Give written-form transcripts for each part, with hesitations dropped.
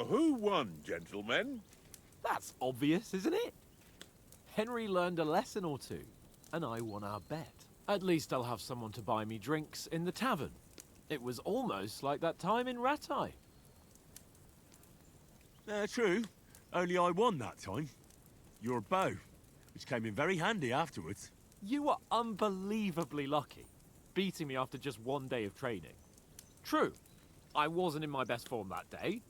who won, gentlemen? That's obvious, isn't it? Henry learned a lesson or two, and I won our bet. At least I'll have someone to buy me drinks in the tavern. It was almost like that time in Rattay. True. Only I won that time. Your bow, which came in very handy afterwards. You were unbelievably lucky, beating me after just one day of training. True, I wasn't in my best form that day.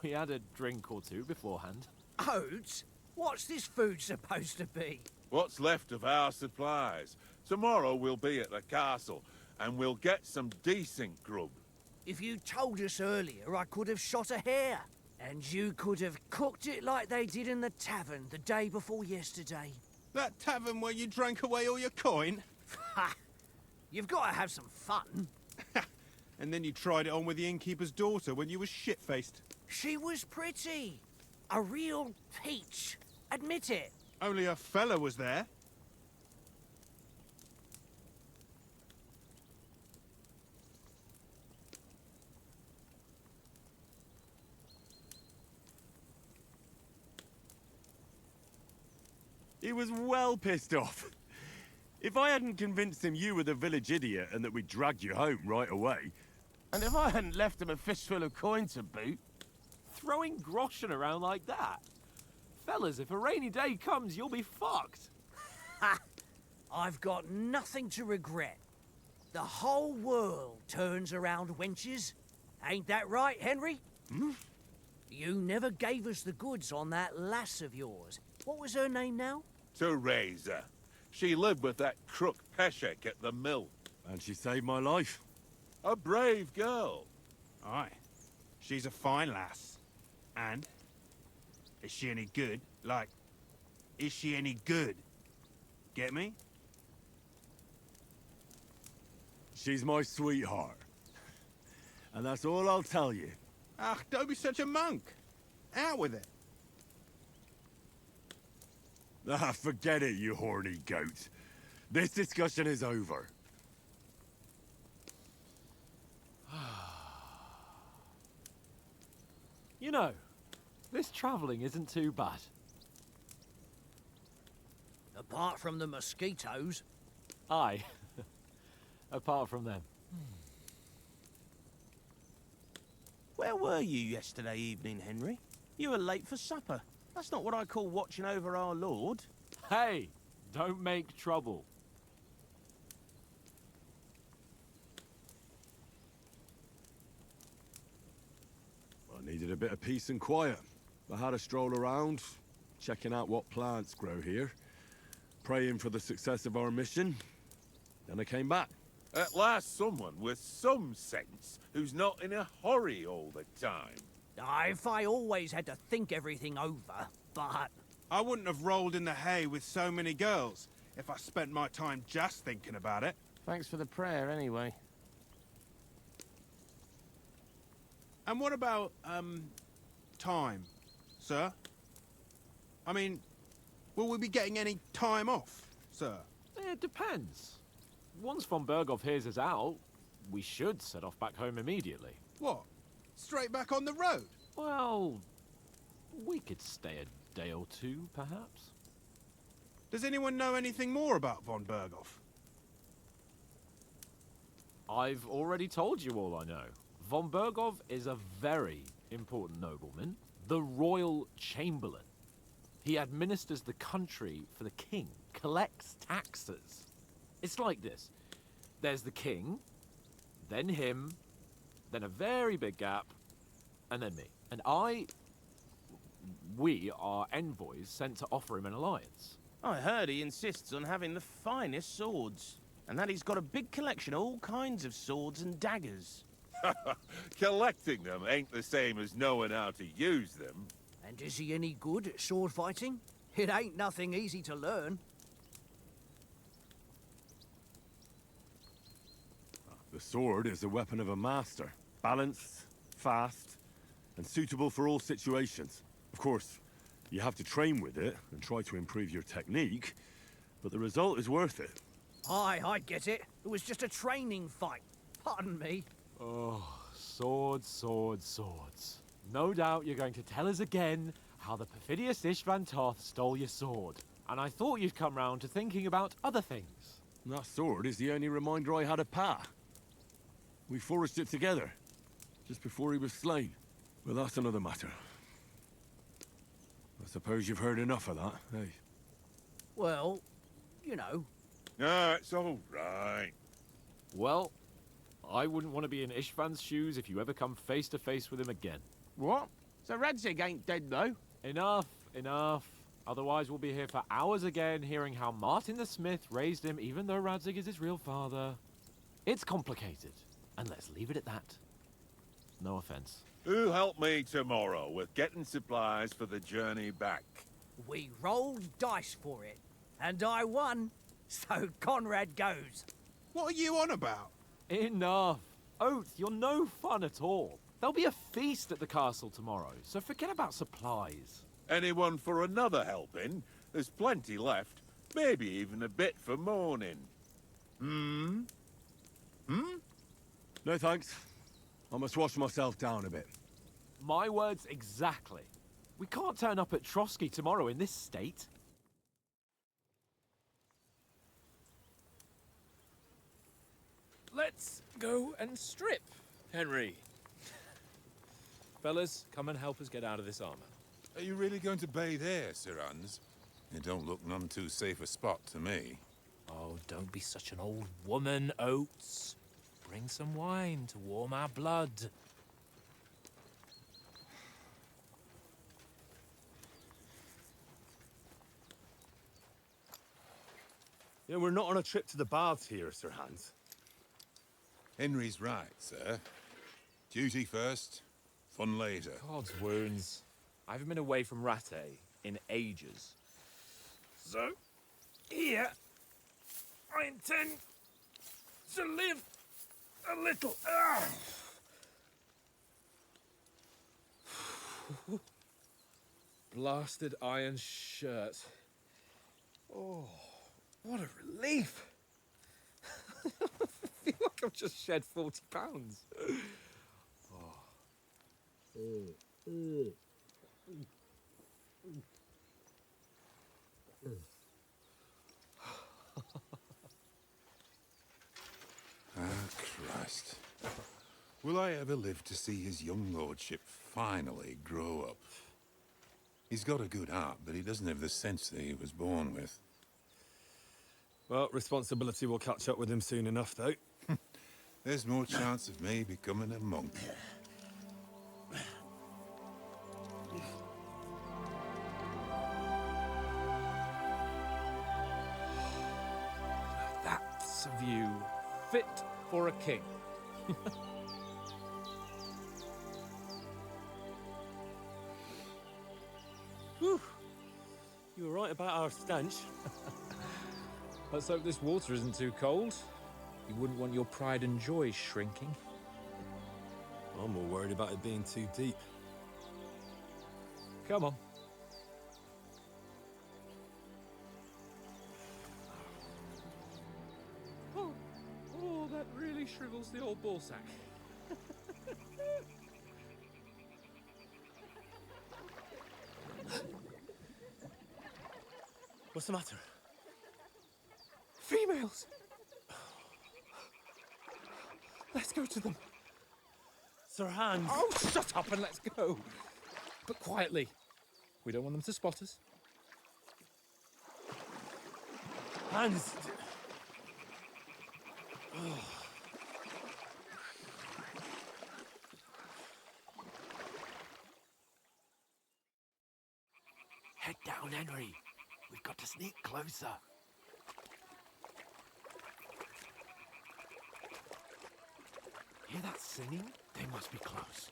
We had a drink or two beforehand. Oats? What's this food supposed to be? What's left of our supplies. Tomorrow we'll be at the castle, and we'll get some decent grub. If you told us earlier, I could have shot a hare. And you could have cooked it like they did in the tavern the day before yesterday. That tavern where you drank away all your coin? Ha! You've got to have some fun. And then you tried it on with the innkeeper's daughter when you were shit-faced. She was pretty. A real peach. Admit it. Only a fella was there. He was well pissed off. If I hadn't convinced him you were the village idiot and that we'd dragged you home right away... And if I hadn't left him a fistful of coin to boot... Throwing groschen around like that? Fellas, if a rainy day comes, you'll be fucked. Ha! I've got nothing to regret. The whole world turns around wenches. Ain't that right, Henry? Hmm? You never gave us the goods on that lass of yours. What was her name now? Teresa. She lived with that crook Peshek at the mill. And she saved my life. A brave girl. Aye. She's a fine lass. And? Is she any good? Like, is she any good? Get me? She's my sweetheart. And that's all I'll tell you. Ach, don't be such a monk. Out with it. Ah, forget it, you horny goat. This discussion is over. You know, this travelling isn't too bad. Apart from the mosquitoes. Aye. Apart from them. Where were you yesterday evening, Henry? You were late for supper. That's not what I call watching over our lord. Hey, don't make trouble. I needed a bit of peace and quiet. I had a stroll around, checking out what plants grow here, praying for the success of our mission. Then I came back. At last someone with some sense, who's not in a hurry all the time. If I always had to think everything over, but... I wouldn't have rolled in the hay with so many girls if I spent my time just thinking about it. Thanks for the prayer, anyway. And what about, time, sir? I mean, will we be getting any time off, sir? It depends. Once von Berghoff hears us out, we should set off back home immediately. What? Straight back on the road? Well, we could stay a day or two, perhaps. Does anyone know anything more about von Berghoff? I've already told you all I know. Von Berghoff is a very important nobleman, the royal chamberlain. He administers the country for the king, collects taxes. It's like this. There's the king, then him, then a very big gap, and then me. And we are envoys sent to offer him an alliance. I heard he insists on having the finest swords, and that he's got a big collection of all kinds of swords and daggers. Collecting them ain't the same as knowing how to use them. And is he any good at sword fighting? It ain't nothing easy to learn. The sword is the weapon of a master. Balanced, fast, and suitable for all situations. Of course, you have to train with it and try to improve your technique, but the result is worth it. Aye, I get it. It was just a training fight. Pardon me. Oh, swords, swords, swords. No doubt you're going to tell us again how the perfidious Istvan Toth stole your sword. And I thought you'd come round to thinking about other things. That sword is the only reminder I had of Pa. We forged it together, just before he was slain. But that's another matter. I suppose you've heard enough of that, eh? Well, you know. No, it's all right. Well, I wouldn't want to be in Istvan's shoes if you ever come face to face with him again. What? So Radzig ain't dead, though? Enough, enough. Otherwise we'll be here for hours again hearing how Martin the Smith raised him even though Radzig is his real father. It's complicated, and let's leave it at that. No offense. Who'll help me tomorrow with getting supplies for the journey back? We rolled dice for it, and I won, so Conrad goes. What are you on about? Enough. Oath, you're no fun at all. There'll be a feast at the castle tomorrow, so forget about supplies. Anyone for another helping? There's plenty left. Maybe even a bit for morning. No thanks. I must wash myself down a bit. My words exactly. We can't turn up at Trotsky tomorrow in this state. Let's go and strip, Henry. Fellas, come and help us get out of this armor. Are you really going to bathe here, Sir Hans? It don't look none too safe a spot to me. Oh, don't be such an old woman, Oates. Bring some wine to warm our blood. Yeah, we're not on a trip to the baths here, Sir Hans. Henry's right, sir. Duty first, fun later. God's wounds. I haven't been away from Rattay in ages. So, here, I intend to live a little. Blasted iron shirt. Oh, what a relief. I feel like I've just shed 40 pounds. Ah, Christ. Will I ever live to see his young lordship finally grow up? He's got a good heart, but he doesn't have the sense that he was born with. Well, responsibility will catch up with him soon enough, though. There's more chance of me becoming a monk. That's a view fit for a king. Whew. You were right about our stench. Let's hope this water isn't too cold. You wouldn't want your pride and joy shrinking. I'm more worried about it being too deep. Come on. Oh, that really shrivels the old ballsack. What's the matter? Females! Let's go to them. Sir Hans! Oh, shut up and let's go. But quietly. We don't want them to spot us. Hans! Head down, Henry. We've got to sneak closer. Hear that singing? They must be close.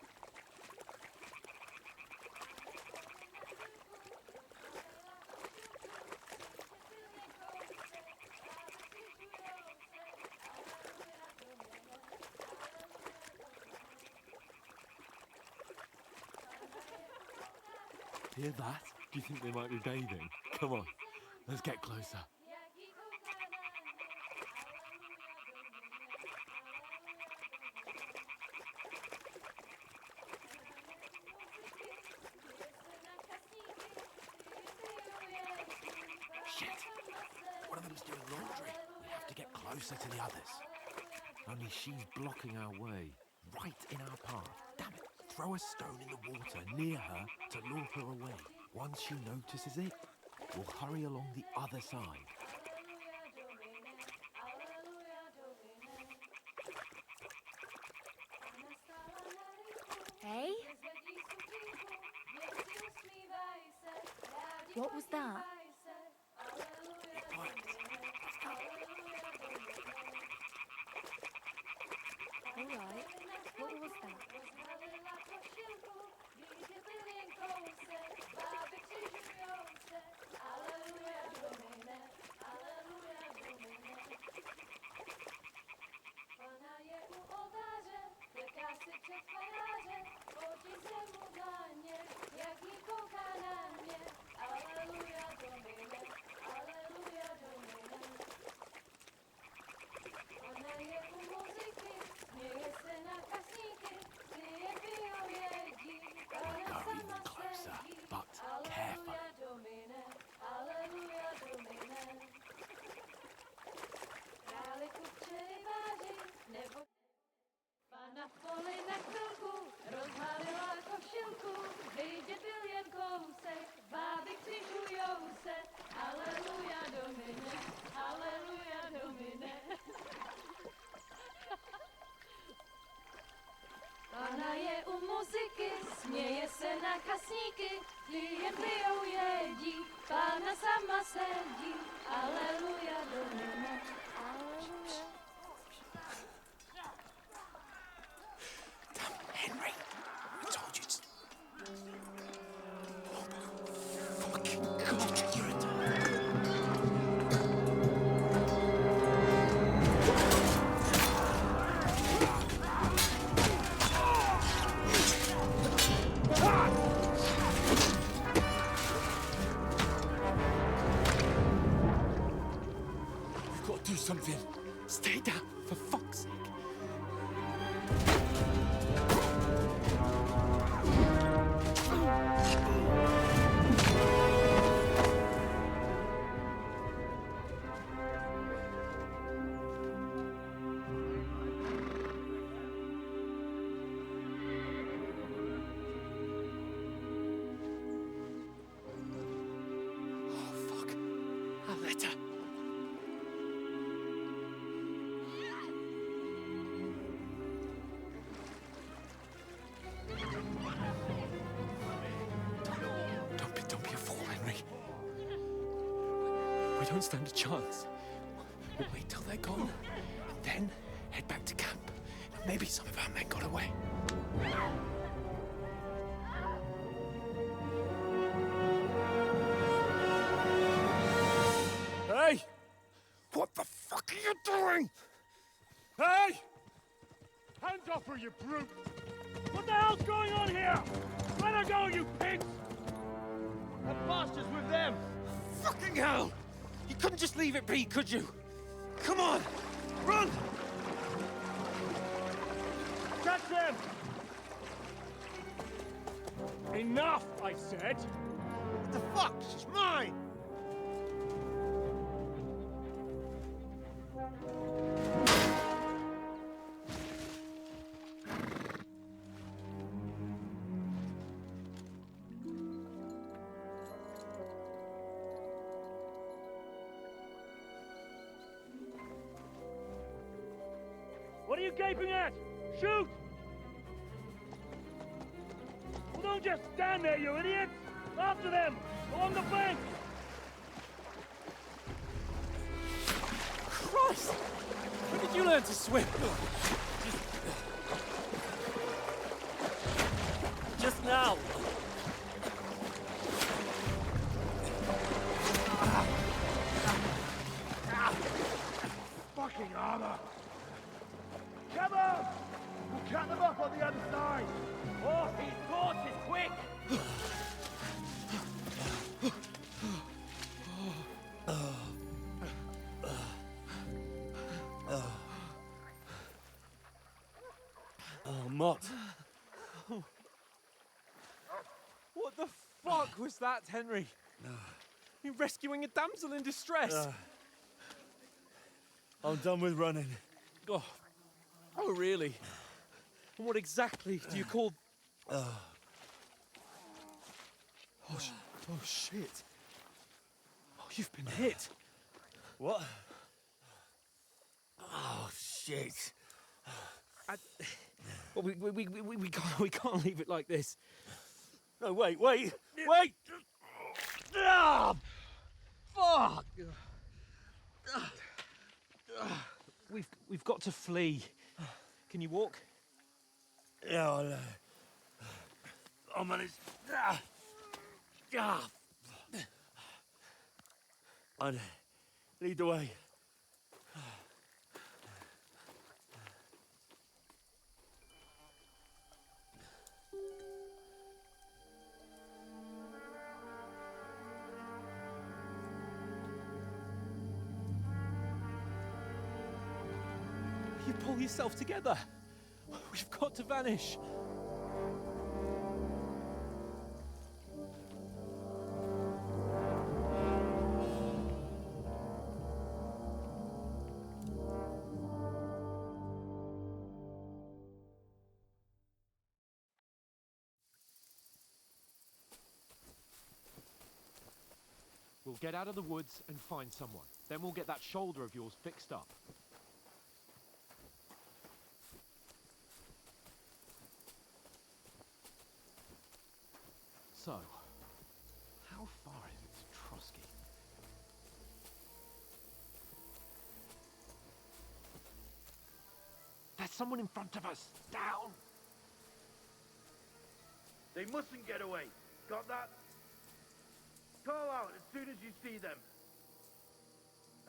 Hear that? Do you think they might be bathing? Come on, let's get closer. doing laundry. We have to get closer to the others. Only she's blocking our way, right in our path. Damn it. Throw a stone in the water near her to lure her away. Once she notices it, we'll hurry along the other side. Hey? What was that? It worked. Let's go. All right. What was that? We'll go even closer, but carefully. Na poli na chvilku rozhalila košilku, vyjde byl jen kousek, báby křižujou se, aleluja domine, aleluja domine. Pana je u muziky, směje se na kasníky, jen pijou jedí, Pána sama sedí, aleluja domine, aleluja. Henry, I told you to... Oh, fucking God, you're a... We've got to do something. Stay down, for fuck's sake. Don't be a fool, Henry. We don't stand a chance. We'll wait till they're gone, and then head back to camp. Maybe some of our men got away. Hey! What the fuck are you doing? Hey! Hands off her, you brute! What the hell's going on here? Let her go, you pigs! That bastard's with them! Fucking hell! You couldn't just leave it be, could you? Come on! Run! Catch them! Enough, I said! What the fuck? She's mine! What are you gaping at? Shoot! Well, don't just stand there, you idiots! After them! Along the bank! Christ! When did you learn to swim? Just now. Fucking armor! Come on! We'll cut them up on the other side! Oh, these horses, quick! Oh, Mott. What the fuck was that, Henry? You rescuing a damsel in distress? I'm done with running. Oh, oh really? And what exactly do you call... Oh, shit. Oh, you've been hit. What? Oh, shit. Well, we can't leave it like this. No, wait! Ah, fuck! We've got to flee. Can you walk? Yeah, I'll manage. I'd lead the way. You pull yourself together. We've got to vanish. We'll get out of the woods and find someone. Then we'll get that shoulder of yours fixed up. So, how far is it to Trotsky? There's someone in front of us! Down! They mustn't get away. Got that? Call out as soon as you see them.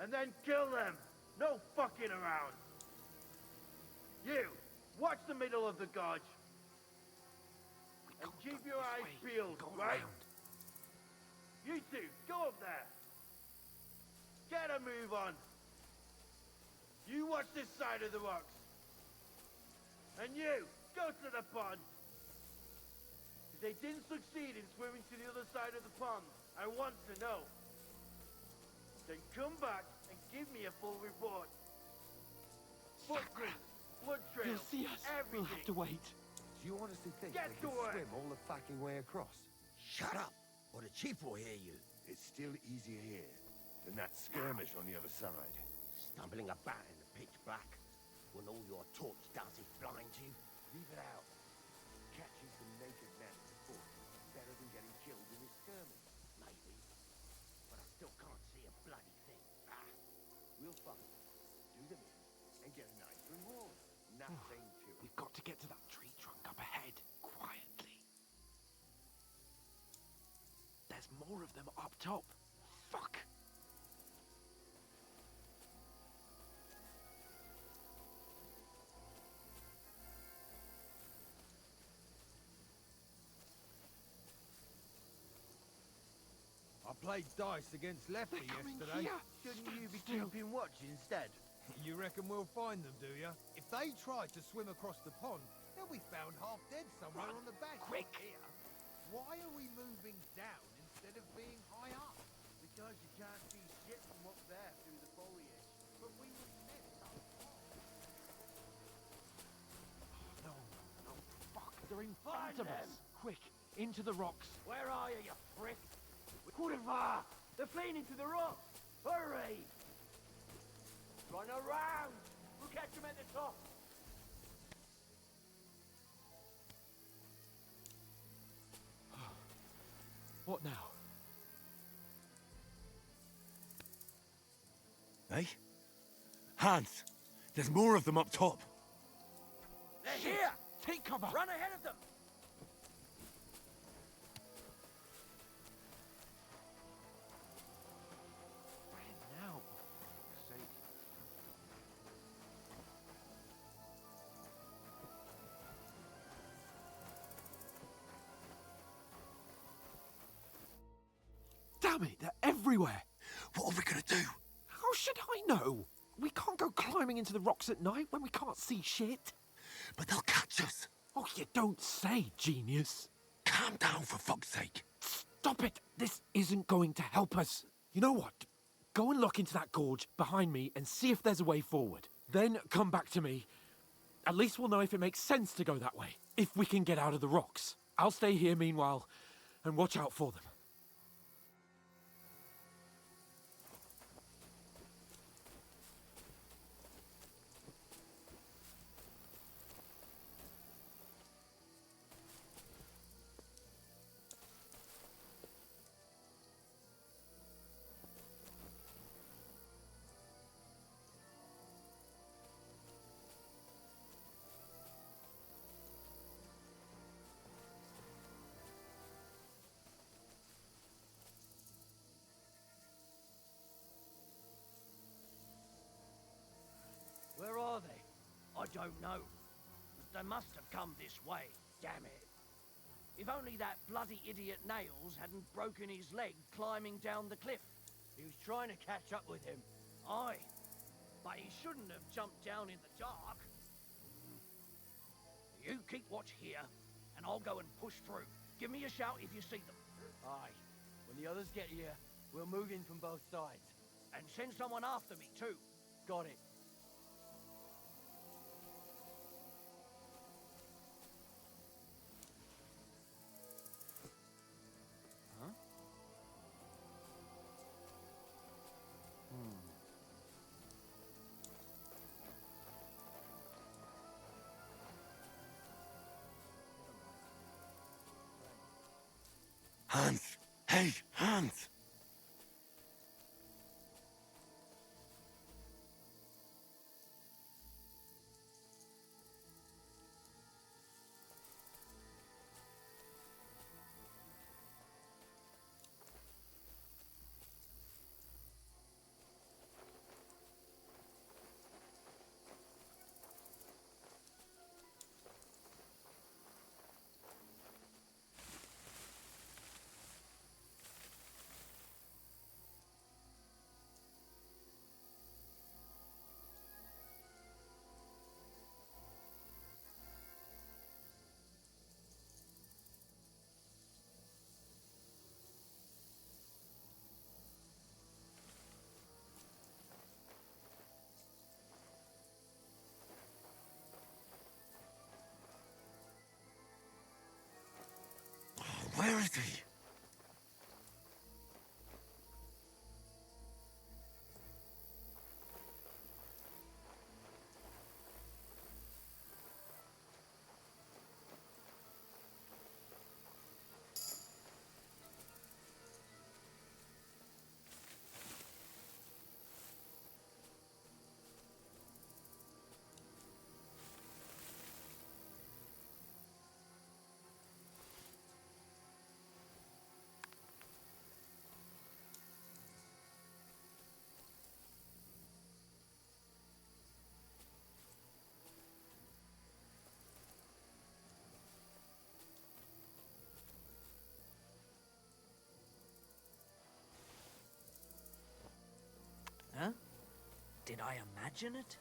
And then kill them. No fucking around. You, watch the middle of the gorge. And keep your eyes peeled, right? You two, go up there. Get a move on. You watch this side of the rocks. And you, go to the pond. If they didn't succeed in swimming to the other side of the pond, I want to know. Then come back and give me a full report. Footprints, blood trails, You'll see us. everything. We'll have to wait. Do you honestly think Get they to can work. swim all the fucking way across? Shut up, or the chief will hear you. It's still easier here than that skirmish on the other side. Stumbling about in the pitch black, when all your torch does is blind you. Leave it out. Catching some naked men on foot is better than getting killed in this skirmish. Maybe. But I still can't see a bloody thing. We'll find it, do them in, and get a nice reward. Nothing to it. We've got to get to that tree trunk up ahead, quietly. There's more of them up top. Fuck! I played dice against Lefty yesterday. Shouldn't you be keeping watch instead? You reckon we'll find them, do you? If they try to swim across the pond, they'll be found half dead somewhere on the bank. Quick! Here. Why are we moving down instead of being high up? Because you can't see shit from up there through the foliage. But we were set up. No, fuck! They're in Find front of them. us. Quick, into the rocks. Where are you, you prick? Kurva! They're fleeing into the rocks! Hurry! Run around! We'll catch them at the top! What now? Hey? Hans! There's more of them up top! They're here! Take cover! Run ahead of them! Where now? For fuck's sake. Damn it, they're everywhere! What are we gonna do? How should I know? We can't go climbing into the rocks at night when we can't see shit. But they'll catch us! Oh, you don't say, genius. Calm down, for fuck's sake! Stop it! This isn't going to help us. You know what? Go and look into that gorge behind me and see if there's a way forward. Then come back to me. At least we'll know if it makes sense to go that way, if we can get out of the rocks. I'll stay here meanwhile and watch out for them. Where are they? I don't know. But they must have come this way, damn it. If only that bloody idiot Nails hadn't broken his leg climbing down the cliff. He was trying to catch up with him. Aye, but he shouldn't have jumped down in the dark. You keep watch here, and I'll go and push through. Give me a shout if you see them. Aye. When the others get here, we'll move in from both sides. And send someone after me, too. Got it. Hans! Hey, Hans! Where is he? Huh? Did I imagine it?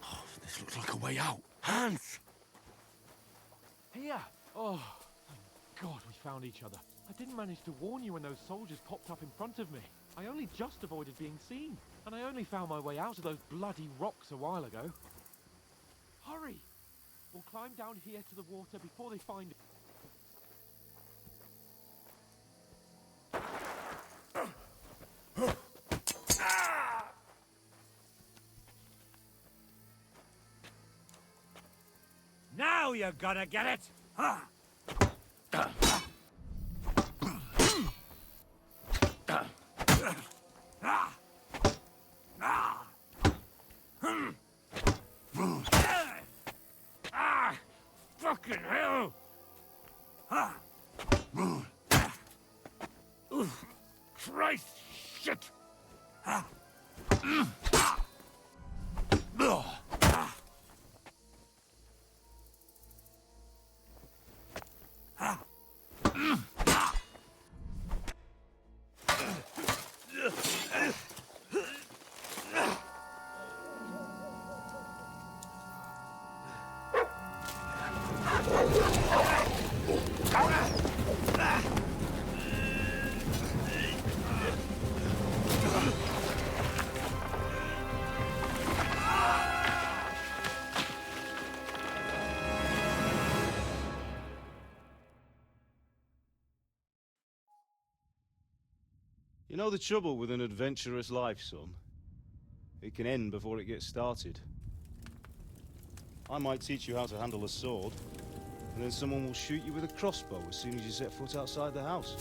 Oh, this looks like a way out. Hans! Here! Oh, thank God we found each other. I didn't manage to warn you when those soldiers popped up in front of me. I only just avoided being seen. And I only found my way out of those bloody rocks a while ago. Hurry! We'll climb down here to the water before they find it. Now you're gonna get it! Fucking hell! Christ, shit! You know the trouble with an adventurous life, son? It can end before it gets started. I might teach you how to handle a sword, and then someone will shoot you with a crossbow as soon as you set foot outside the house.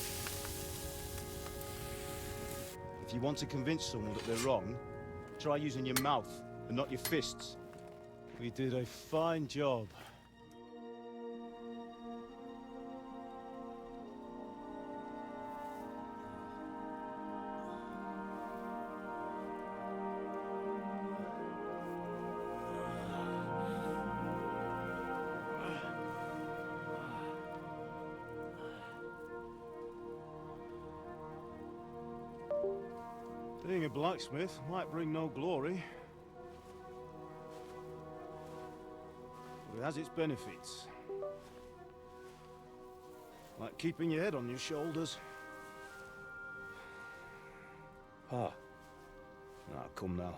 If you want to convince someone that they're wrong, try using your mouth and not your fists. We did a fine job. Being a blacksmith might bring no glory, but it has its benefits. Like keeping your head on your shoulders. Pa. Ah, come now.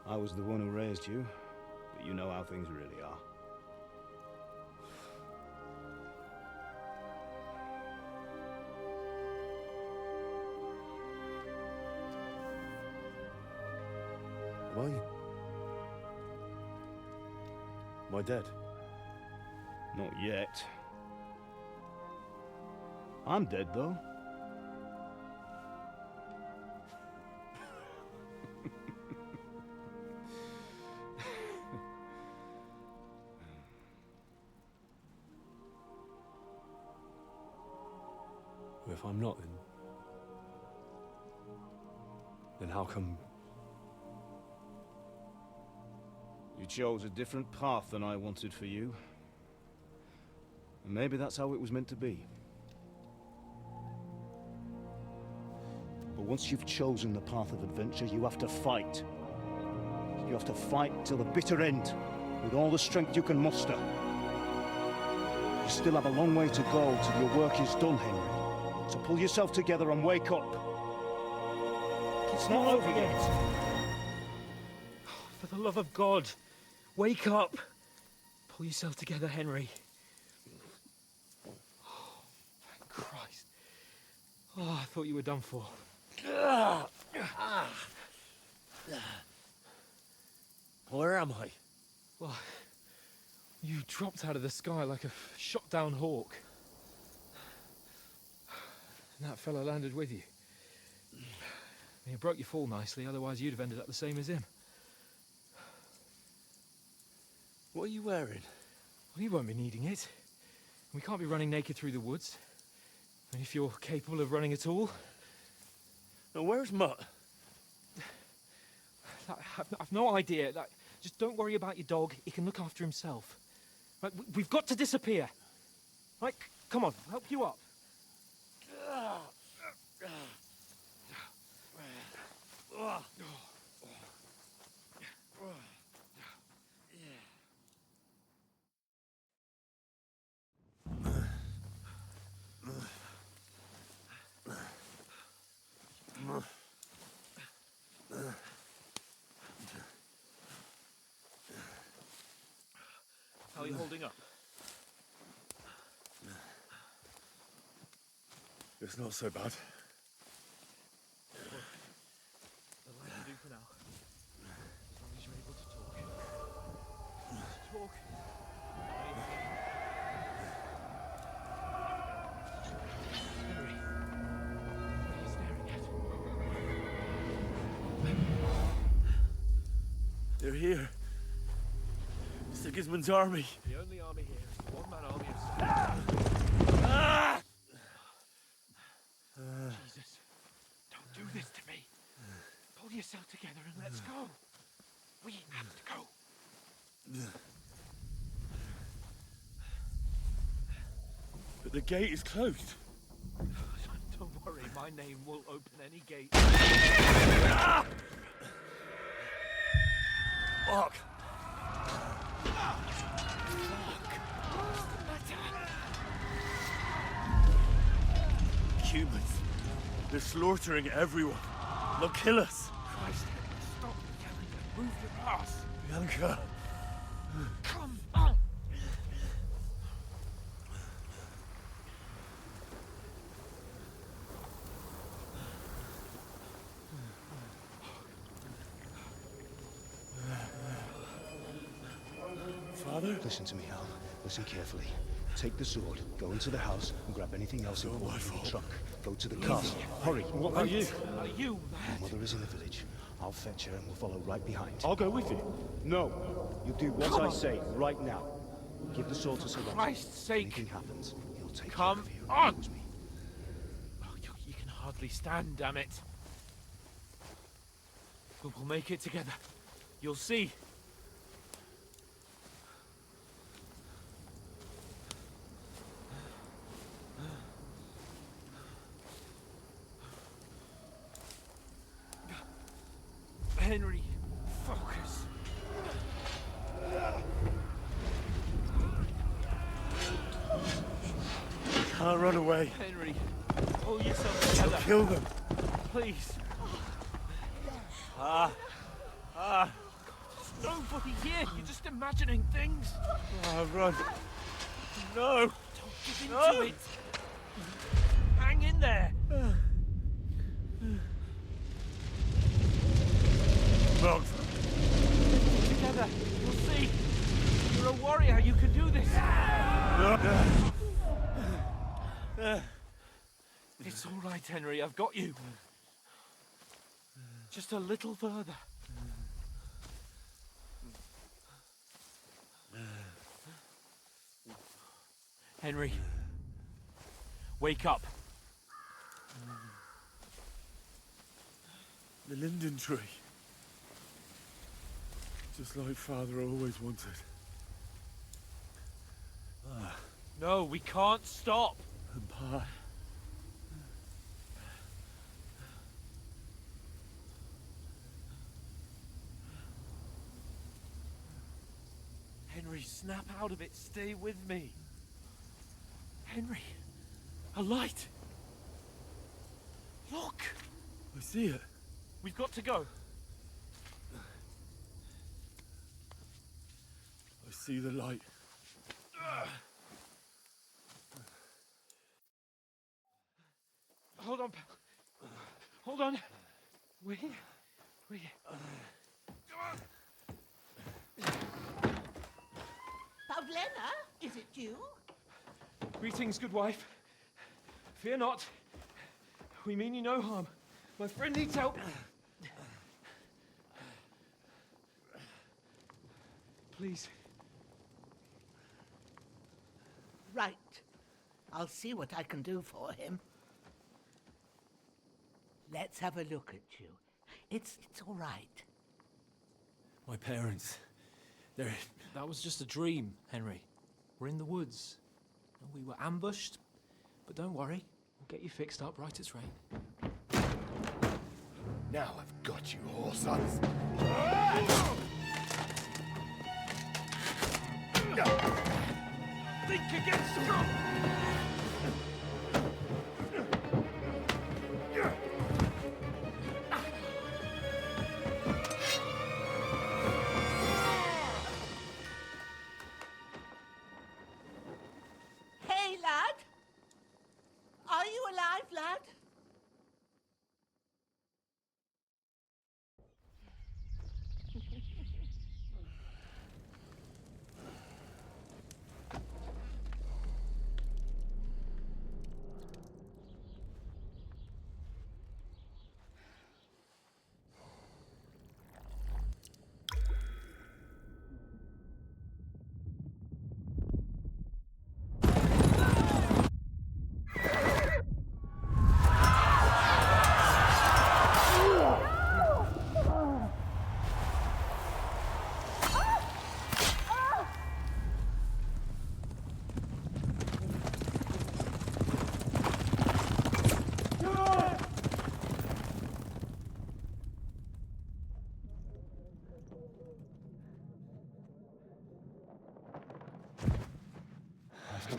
I was the one who raised you, but you know how things really are. Am I dead? Not yet. I'm dead, though. Well, if I'm not, then how come... You chose a different path than I wanted for you. And maybe that's how it was meant to be. But once you've chosen the path of adventure, you have to fight. You have to fight till the bitter end, with all the strength you can muster. You still have a long way to go till your work is done, Henry. So pull yourself together and wake up. It's not over yet. For the love of God, wake up! Pull yourself together, Henry. Oh, thank Christ. Oh, I thought you were done for. Where am I? Well, you dropped out of the sky like a shot-down hawk. And that fella landed with you. You broke your fall nicely, otherwise you'd have ended up the same as him. What are you wearing? Well, you won't be needing it. We can't be running naked through the woods. And if you're capable of running at all... Now, where's Mutt? I've no idea. Just don't worry about your dog. He can look after himself. Right, we've got to disappear. Right, come on, I'll help you up. How are you holding up? It's not so bad. That'll have to do for now. As long as you're able to talk. Talk. Henry. What are you staring at? They're here. Sigismund's army. The only army here is the one-man army of Jesus, don't do this to me. Pull yourself together and let's go. We have to go. But the gate is closed. Don't worry, my name will open any gate. Fuck. Humans. They're slaughtering everyone. They'll kill us. Christ, stop yelling and move your ass. Bianca. Come on. father? Listen to me, Hal. Listen carefully. Take the sword, go into the house, and grab anything else important from the truck. Go to the castle. Hurry. What about you? Are you mad? My mother is in the village. I'll fetch her and we'll follow right behind. I'll go with you. No. You do what I say right now. Give the sword to Sir Roger. Christ's sake. If anything happens, he'll take Come care of you. on. Use me. Oh, you can hardly stand, damn it. But we'll make it together. You'll see. Henry, focus. Can't run away. Henry, pull yourself together. Kill them. Please. There's nobody here. You're just imagining things. Run. No. Don't give in to it. Hang in there. Mount. Together. You'll see. You're a warrior. You can do this. It's all right, Henry. I've got you. Just a little further. Henry. Wake up. The linden tree. Just like Father always wanted. No, we can't stop. And Pa. Henry, snap out of it. Stay with me. Henry, a light. Look. I see it. We've got to go. I see the light. Hold on, pal. Hold on. We're here. We're here. Pavlena, is it you? Greetings, good wife. Fear not. We mean you no harm. My friend needs help. Please. Right. I'll see what I can do for him. Let's have a look at you. It's all right. My parents. That was just a dream, Henry. We're in the woods. We were ambushed, but don't worry. We'll get you fixed up right as rain. Now I've got you, whoresons. Think against strong! Hey, lad! Are you alive, lad?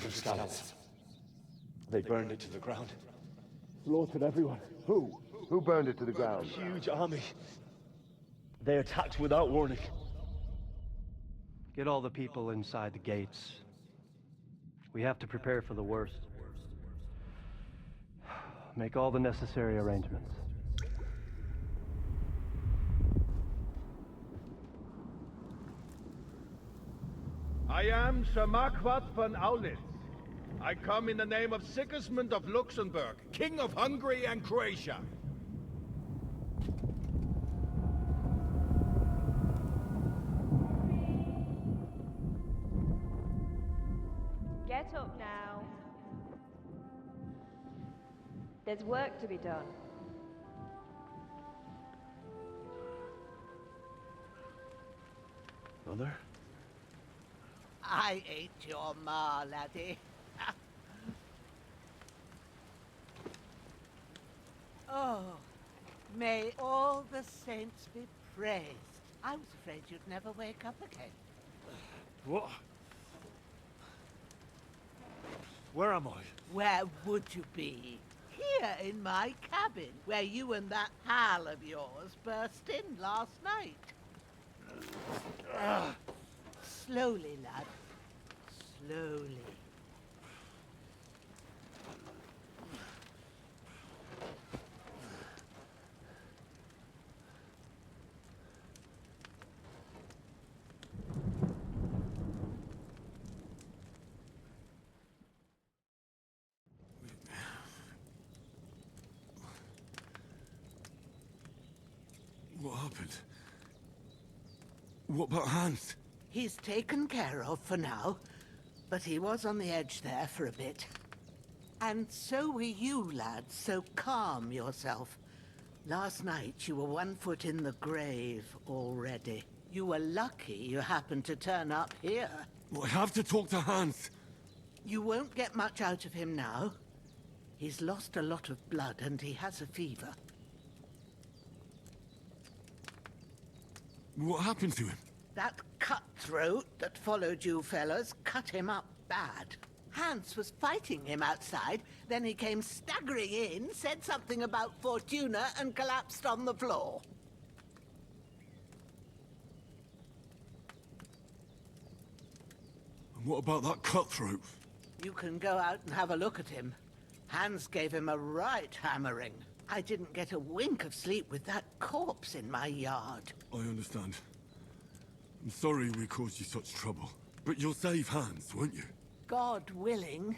Scouts. They burned it to the ground. Slaughtered everyone. Who? Who burned it to the ground? A huge army. They attacked without warning. Get all the people inside the gates. We have to prepare for the worst. Make all the necessary arrangements. I am Sir Marquardt von Aulitz. I come in the name of Sigismund of Luxembourg, King of Hungary and Croatia. Get up now. There's work to be done. Mother? I ain't your ma, laddie. Oh, may all the saints be praised. I was afraid you'd never wake up again. What? Where am I? Where would you be? Here in my cabin, where you and that pal of yours burst in last night. Slowly, lad. Slowly. What happened? What about Hans? He's taken care of for now, but he was on the edge there for a bit. And so were you, lad, so calm yourself. Last night you were 1 foot in the grave already. You were lucky you happened to turn up here. I have to talk to Hans. You won't get much out of him now. He's lost a lot of blood and he has a fever. What happened to him? That cutthroat that followed you fellas cut him up bad. Hans was fighting him outside, then he came staggering in, said something about Fortuna, and collapsed on the floor. And what about that cutthroat? You can go out and have a look at him. Hans gave him a right hammering. I didn't get a wink of sleep with that corpse in my yard. I understand. I'm sorry we caused you such trouble. But you'll save Hans, won't you? God willing.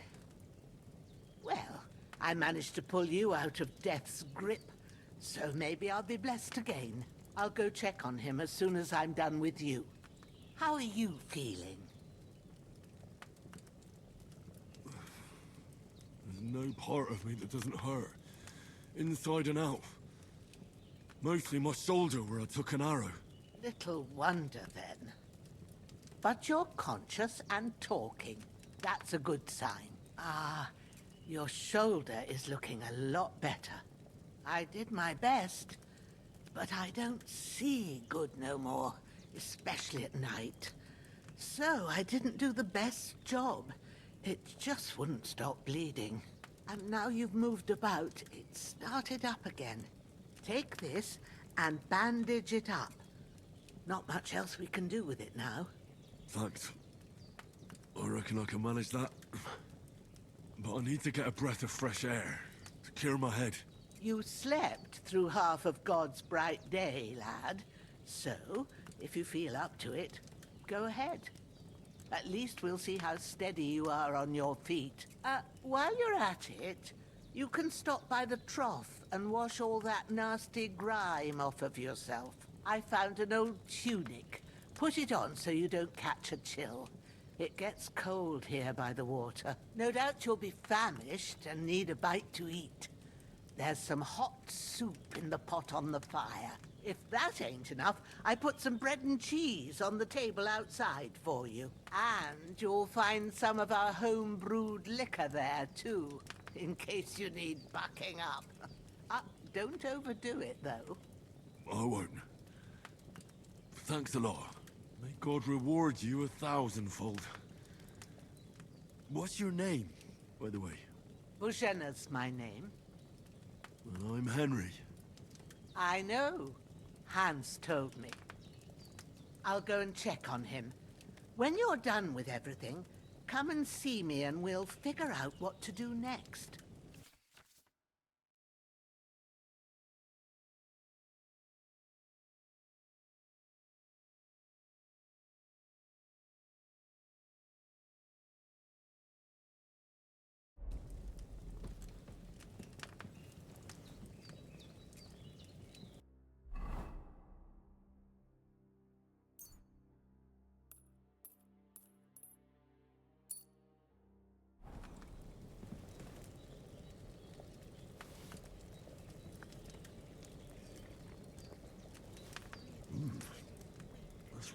Well, I managed to pull you out of death's grip, so maybe I'll be blessed again. I'll go check on him as soon as I'm done with you. How are you feeling? There's no part of me that doesn't hurt. Inside and out. Mostly my shoulder where I took an arrow. Little wonder then. But you're conscious and talking. That's a good sign. Ah, your shoulder is looking a lot better. I did my best, but I don't see good no more, especially at night. So I didn't do the best job. It just wouldn't stop bleeding. And now you've moved about, it started up again. Take this and bandage it up. Not much else we can do with it now. Thanks. I reckon I can manage that. But I need to get a breath of fresh air to clear my head. You slept through half of God's bright day, lad. So, if you feel up to it, go ahead. At least we'll see how steady you are on your feet. While you're at it, you can stop by the trough and wash all that nasty grime off of yourself. I found an old tunic. Put it on so you don't catch a chill. It gets cold here by the water. No doubt you'll be famished and need a bite to eat. There's some hot soup in the pot on the fire. If that ain't enough, I put some bread and cheese on the table outside for you. And you'll find some of our home-brewed liquor there, too, in case you need bucking up. Don't overdo it, though. I won't. Thanks a lot. May God reward you 1,000-fold. What's your name, by the way? Bushenna's my name. Well, I'm Henry. I know. Hans told me. I'll go and check on him. When you're done with everything, come and see me and we'll figure out what to do next.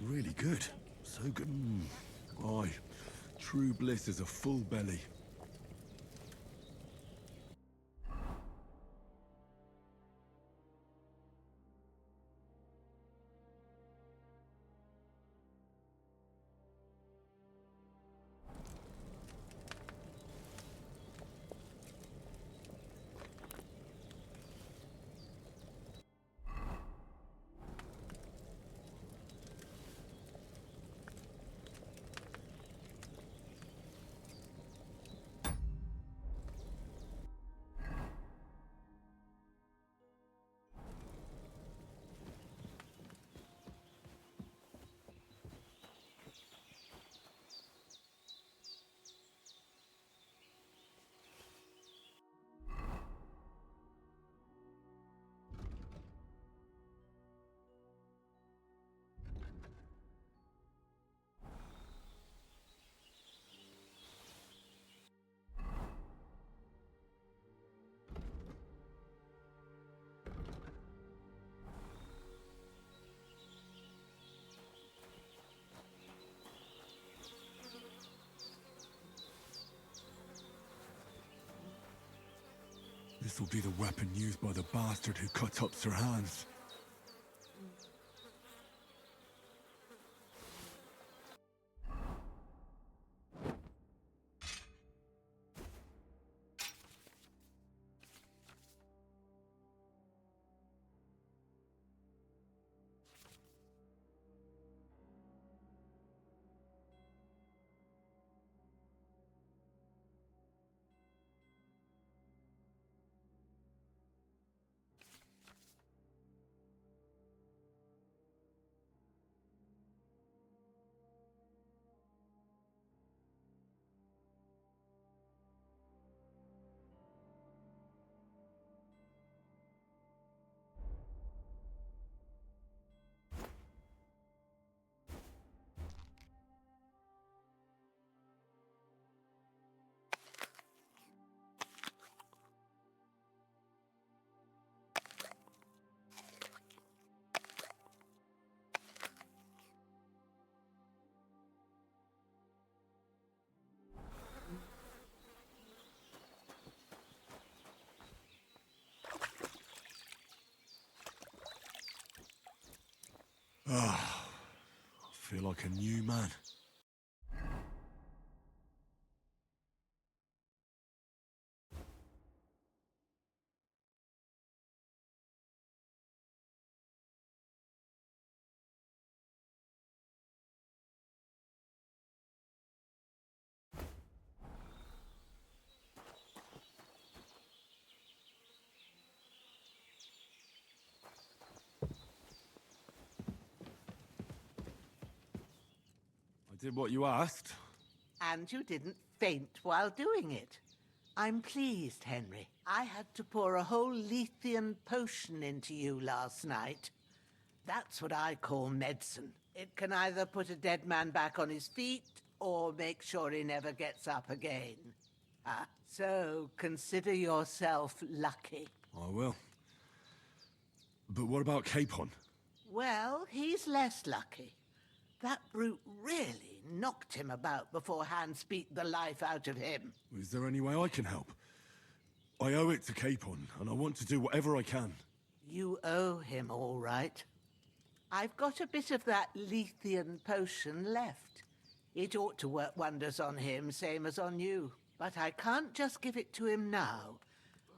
really good. So good. Aye. True bliss is a full belly. This will be the weapon used by the bastard who cut up Sir Hans. Ah, I feel like a new man. I did what you asked. And you didn't faint while doing it. I'm pleased, Henry. I had to pour a whole Lethean potion into you last night. That's what I call medicine. It can either put a dead man back on his feet or make sure he never gets up again. So consider yourself lucky. I will. But what about Capon? Well, he's less lucky. That brute really knocked him about before Hans beat the life out of him. Is there any way I can help? I owe it to Capon, and I want to do whatever I can. You owe him, all right. I've got a bit of that Lethean potion left. It ought to work wonders on him, same as on you. But I can't just give it to him now.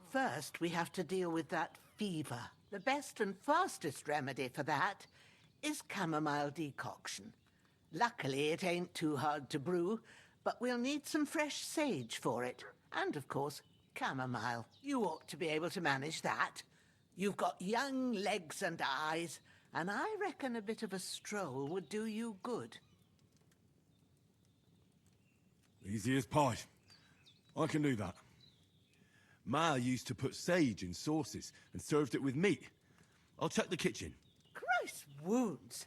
First, we have to deal with that fever. The best and fastest remedy for that is chamomile decoction. Luckily, it ain't too hard to brew, but we'll need some fresh sage for it. And, of course, chamomile. You ought to be able to manage that. You've got young legs and eyes, and I reckon a bit of a stroll would do you good. Easy as pie. I can do that. Ma used to put sage in sauces and served it with meat. I'll check the kitchen. Christ wounds.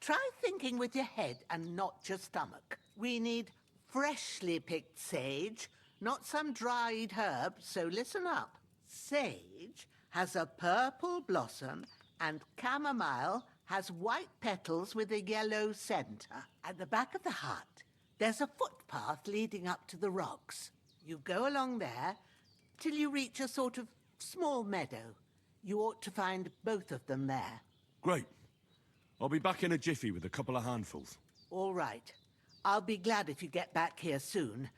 Try thinking with your head and not your stomach. We need freshly picked sage, not some dried herb, so listen up. Sage has a purple blossom and chamomile has white petals with a yellow centre. At the back of the hut, there's a footpath leading up to the rocks. You go along there till you reach a sort of small meadow. You ought to find both of them there. Great. I'll be back in a jiffy with a couple of handfuls. All right. I'll be glad if you get back here soon.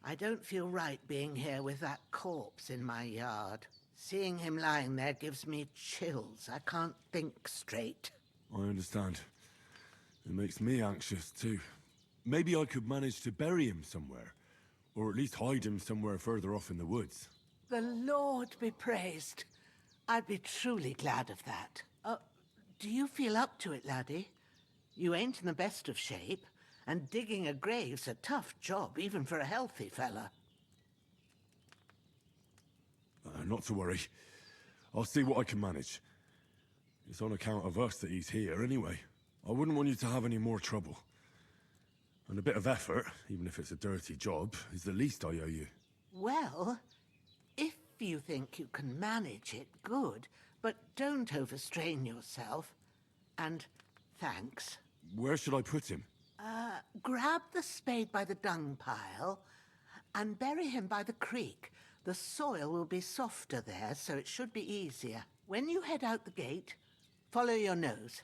I don't feel right being here with that corpse in my yard. Seeing him lying there gives me chills. I can't think straight. I understand. It makes me anxious, too. Maybe I could manage to bury him somewhere. Or at least hide him somewhere further off in the woods. The Lord be praised. I'd be truly glad of that. Do you feel up to it, laddie? You ain't in the best of shape, and digging a grave's a tough job, even for a healthy fella. Not to worry. I'll see what I can manage. It's on account of us that he's here, anyway. I wouldn't want you to have any more trouble. And a bit of effort, even if it's a dirty job, is the least I owe you. Well, if you think you can manage it, good. But don't overstrain yourself. And thanks. Where should I put him? Grab the spade by the dung pile and bury him by the creek. The soil will be softer there, so it should be easier. When you head out the gate, follow your nose.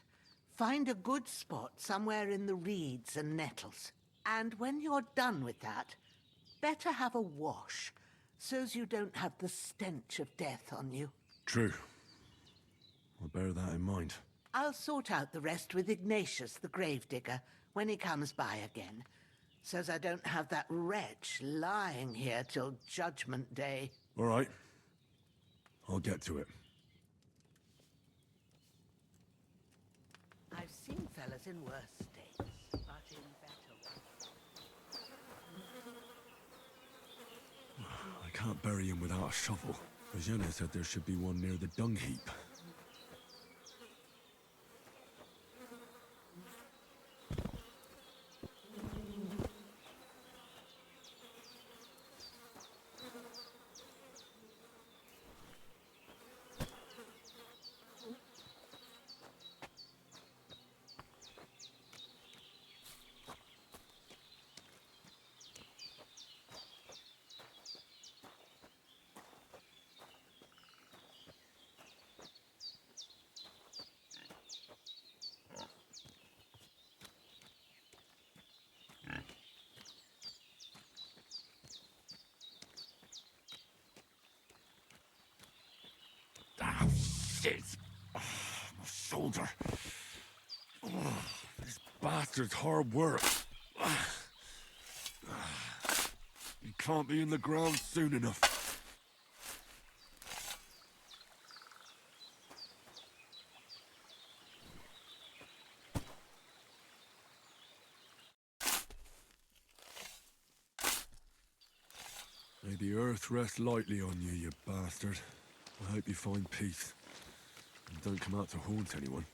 Find a good spot somewhere in the reeds and nettles. And when you're done with that, better have a wash, so's you don't have the stench of death on you. True. I'll bear that in mind. I'll sort out the rest with Ignatius, the gravedigger, when he comes by again, so's I don't have that wretch lying here till Judgment Day. All right. I'll get to it. I've seen fellas in worse states, but in better ones. I can't bury him without a shovel. Virginia said there should be one near the dung heap. Shit! Oh, my shoulder. Oh, this bastard's hard work. You can't be in the ground soon enough. May the earth rest lightly on you, you bastard. I hope you find peace. And don't come out to haunt anyone.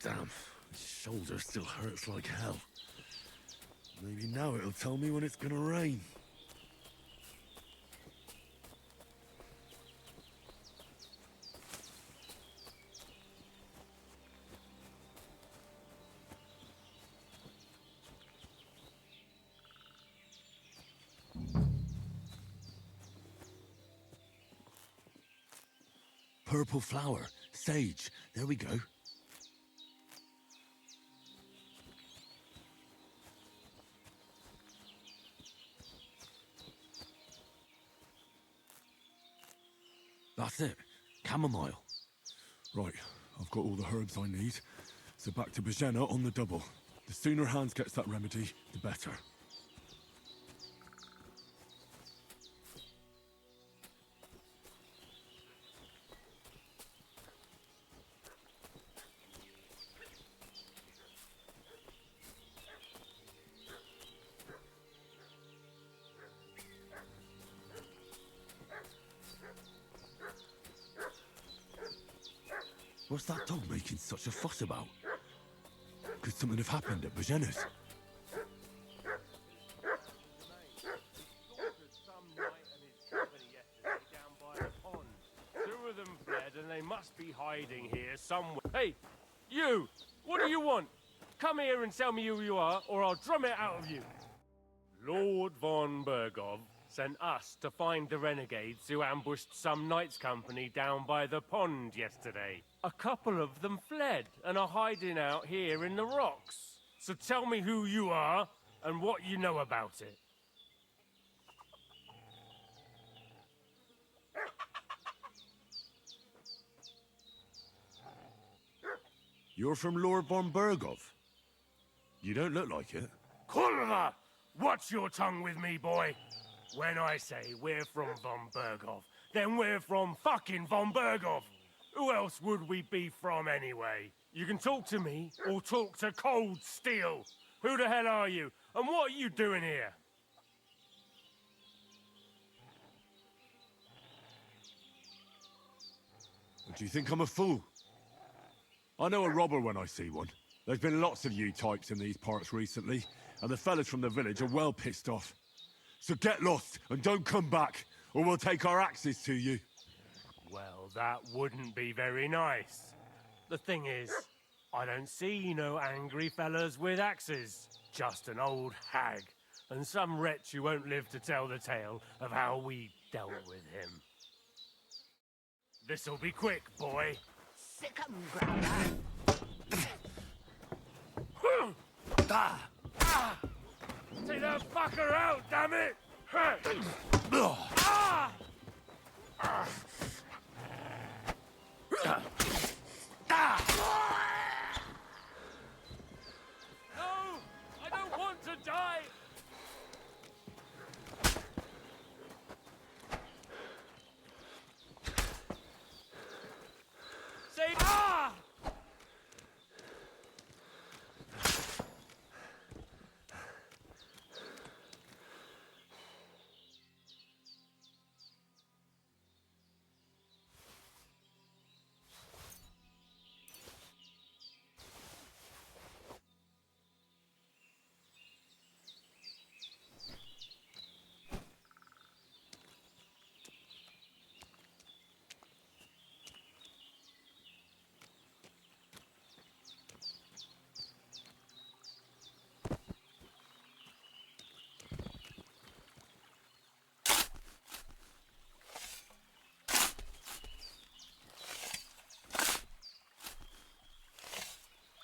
Damn, my shoulder still hurts like hell. Maybe now it'll tell me when it's gonna rain. Purple flower, sage, there we go. That's it. Chamomile. Right, I've got all the herbs I need. So back to Bajena on the double. The sooner Hans gets that remedy, the better. What's that dog making such a fuss about? Could something have happened at Bajena's? Two of them fled, and they must be hiding here somewhere. Hey, you! What do you want? Come here and tell me who you are, or I'll drum it out of you. Lord von Bergov sent us to find the renegades who ambushed some knights' company down by the pond yesterday. A couple of them fled and are hiding out here in the rocks. So tell me who you are and what you know about it. You're from Lord von Bergov? You don't look like it. Kurva! Watch your tongue with me, boy. When I say we're from von Bergov, then we're from fucking von Bergov. Who else would we be from anyway? You can talk to me or talk to cold steel. Who the hell are you? And what are you doing here? Do you think I'm a fool? I know a robber when I see one. There's been lots of you types in these parts recently, and the fellas from the village are well pissed off. So get lost and don't come back, or we'll take our axes to you. Well, that wouldn't be very nice. The thing is, I don't see no angry fellas with axes. Just an old hag, and some wretch who won't live to tell the tale of how we dealt with him. This'll be quick, boy. Sick 'em, Grandma. Take that fucker out, damn it! Ah! No! I don't want to die! Say ah!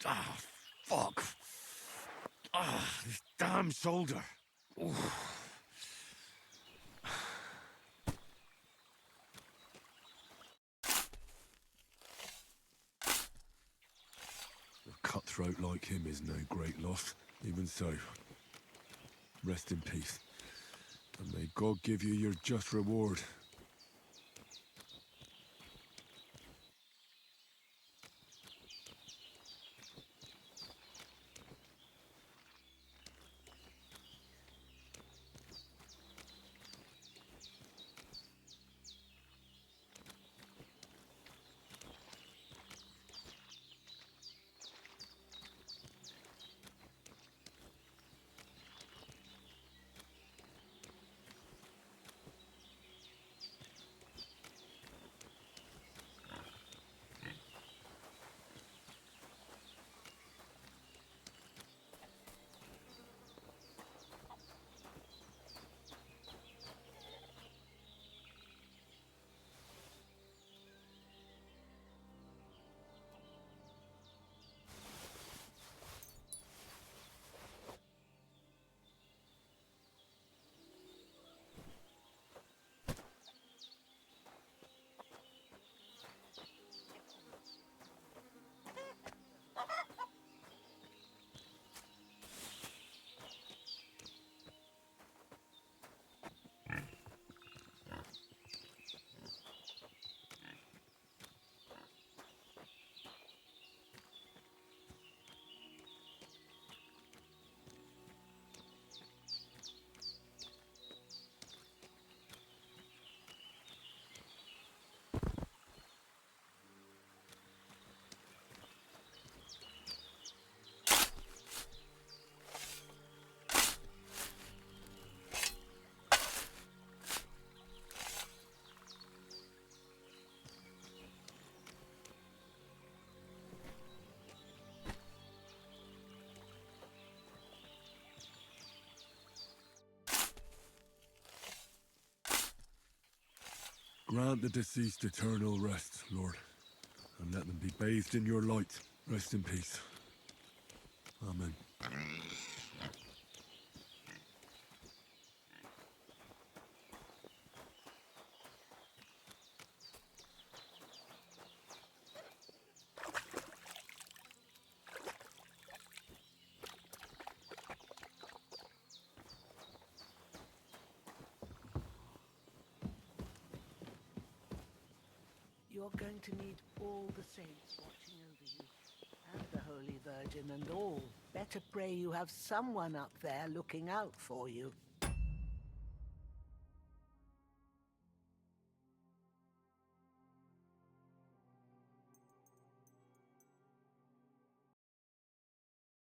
Ah, fuck. Ah, this damn shoulder. Oof. A cutthroat like him is no great loss. Even so, rest in peace. And may God give you your just reward. Grant the deceased eternal rest, Lord, and let them be bathed in your light. Rest in peace. Amen. You're going to need all the saints watching over you, and the Holy Virgin and all. Better pray you have someone up there looking out for you.